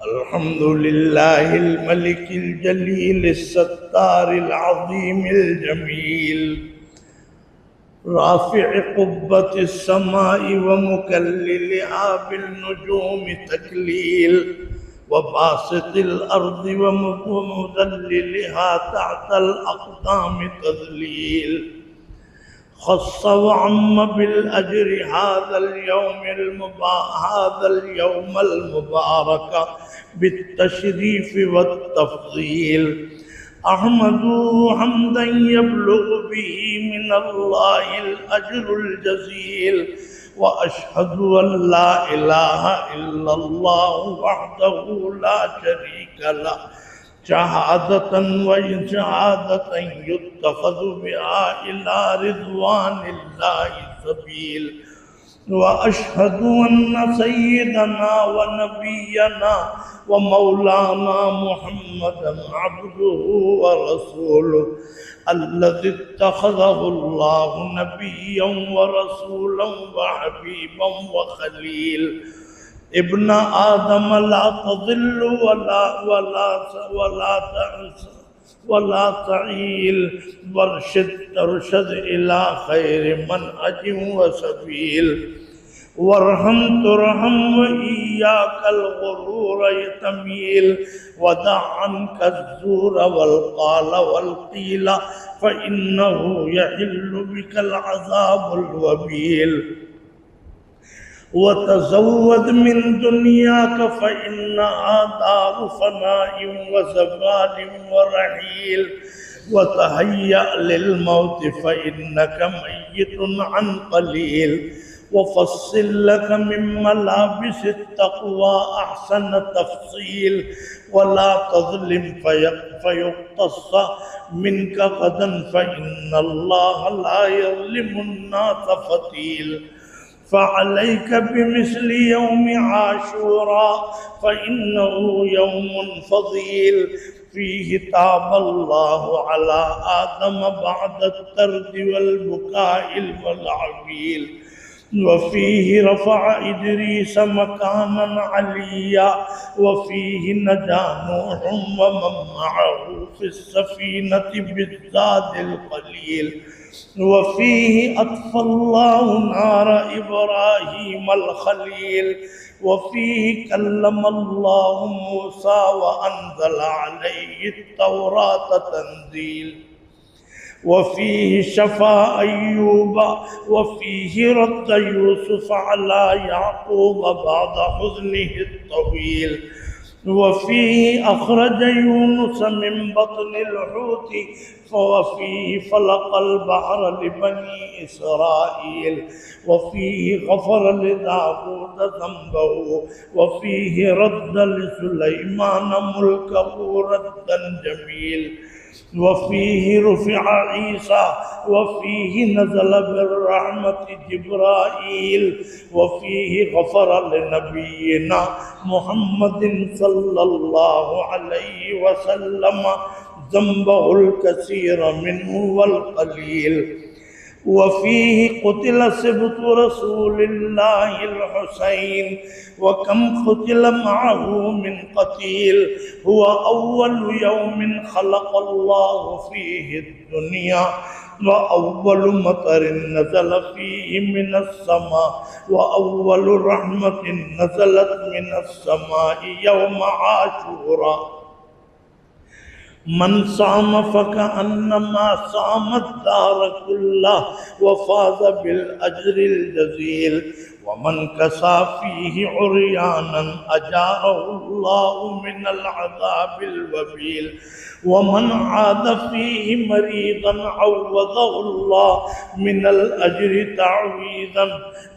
الحمد لله الملك الجليل الستار العظيم الجميل رافع قبة السماء ومكللها بالنجوم تكليل وباسط الأرض ومذللها تحت الأقدام تذليل خص وعم بالأجر هذا اليوم المبارك بالتشريف والتفضيل أحمده حمدا يبلغ به من الله الأجر الجزيل وأشهد أن لا إله إلا الله وحده لا شريك له شهادة وشهادة يتخذ بها إلى رضوان الله سبيل وأشهد أن سيدنا ونبينا ومولانا محمدا عبده ورسوله الذي اتخذه الله نبيا ورسولا وحبيبا وخليل ابن آدم لا تضل ولا تعيل ترشد إلى خير منهج وسبيل وارحم ترحم وإياك الغرور تميل ودع عنك الزور والقال والقيل فإنه يحل بك العذاب الوبيل وتزود من دنياك فإنها دار فناء وزوال ورحيل وتهيأ للموت فإنك ميت عن قليل وفصل لك من ملابس التقوى أحسن تفصيل ولا تظلم فيقتص منك غدا فإن الله لا يظلم الناس فتيل فعليك بمثل يوم عاشوراء فإنه يوم فضيل فيه تاب الله على آدم بعد الطرد والبكاء والعويل وفيه رفع إدريس مكانا عليا وفيه نجا نوح ومن معه في السفينة بالزاد القليل وفيه أطفى الله نار إبراهيم الخليل وفيه كلم الله موسى وأنزل عليه التوراة تنزيل وفيه شفى أيوب وفيه رد يوسف على يعقوب بعد حزنه الطويل وفيه أخرج يونس من بطن الحوت وفيه فلق البحر لبني إسرائيل وفيه غفر لداود ذنبه وفيه رد لسليمان ملكه ردا جميل وفيه رفع عيسى وفيه نزل بالرحمة جبرائيل وفيه غفر لنبينا محمد صلى الله عليه وسلم ذنبه الكثير منه والقليل وفيه قتل سبط رسول الله الحسين وكم قتل معه من قتيل هو أول يوم خلق الله فيه الدنيا وأول مطر نزل فيه من السماء وأول رحمة نزلت من السماء يوم عاشوراء من صام فكأنما صام الدهر كله وفاز بالأجر الجزيل ومن كسى فيه عريانا أجاره الله من العذاب الوبيل ومن عاد فيه مريضا عوضه الله من الأجر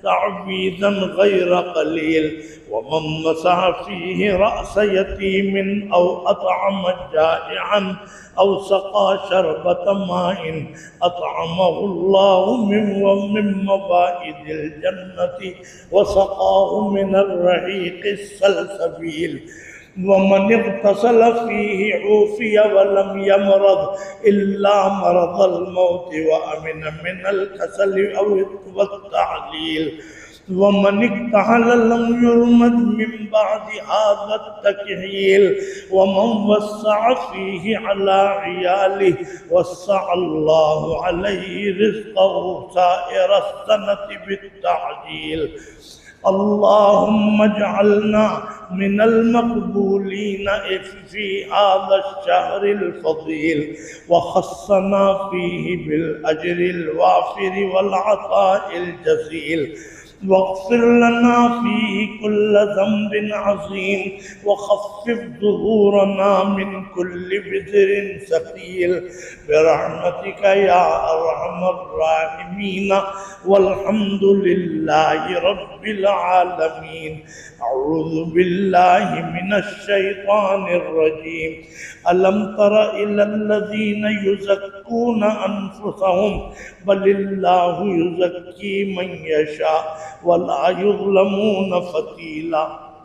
تعويضا غير قليل ومن مسح فيه رأس يتيم أو أطعم جائعا أو سقى شربة ماء أطعمه الله من مبائد الجنة وسقاه من الرحيق السلسبيل ومن اغتسل فيه عوفي ولم يمرض إلا مرض الموت وأمن من الكسل أو التعليل ومن اكتحل لم يرمد من بعد هذا التكحيل ومن وسع فيه على عياله وسع الله عليه رزقه سائر السنة بالتعجيل. اللهم اجعلنا من المقبولين في هذا الشهر الفضيل وخصنا فيه بالأجر الوافر والعطاء الجزيل، واغفر لنا فيه كل ذنب عظيم وخفف ظهورنا من كل بذر ثقيل برحمتك يا أرحم الراحمين، والحمد لله رب العالمين. أعوذ بالله من الشيطان الرجيم. ألم تر إلى الذين يزكون أنفسهم بل الله يزكي من يشاء ولا يظلمون فتيلا.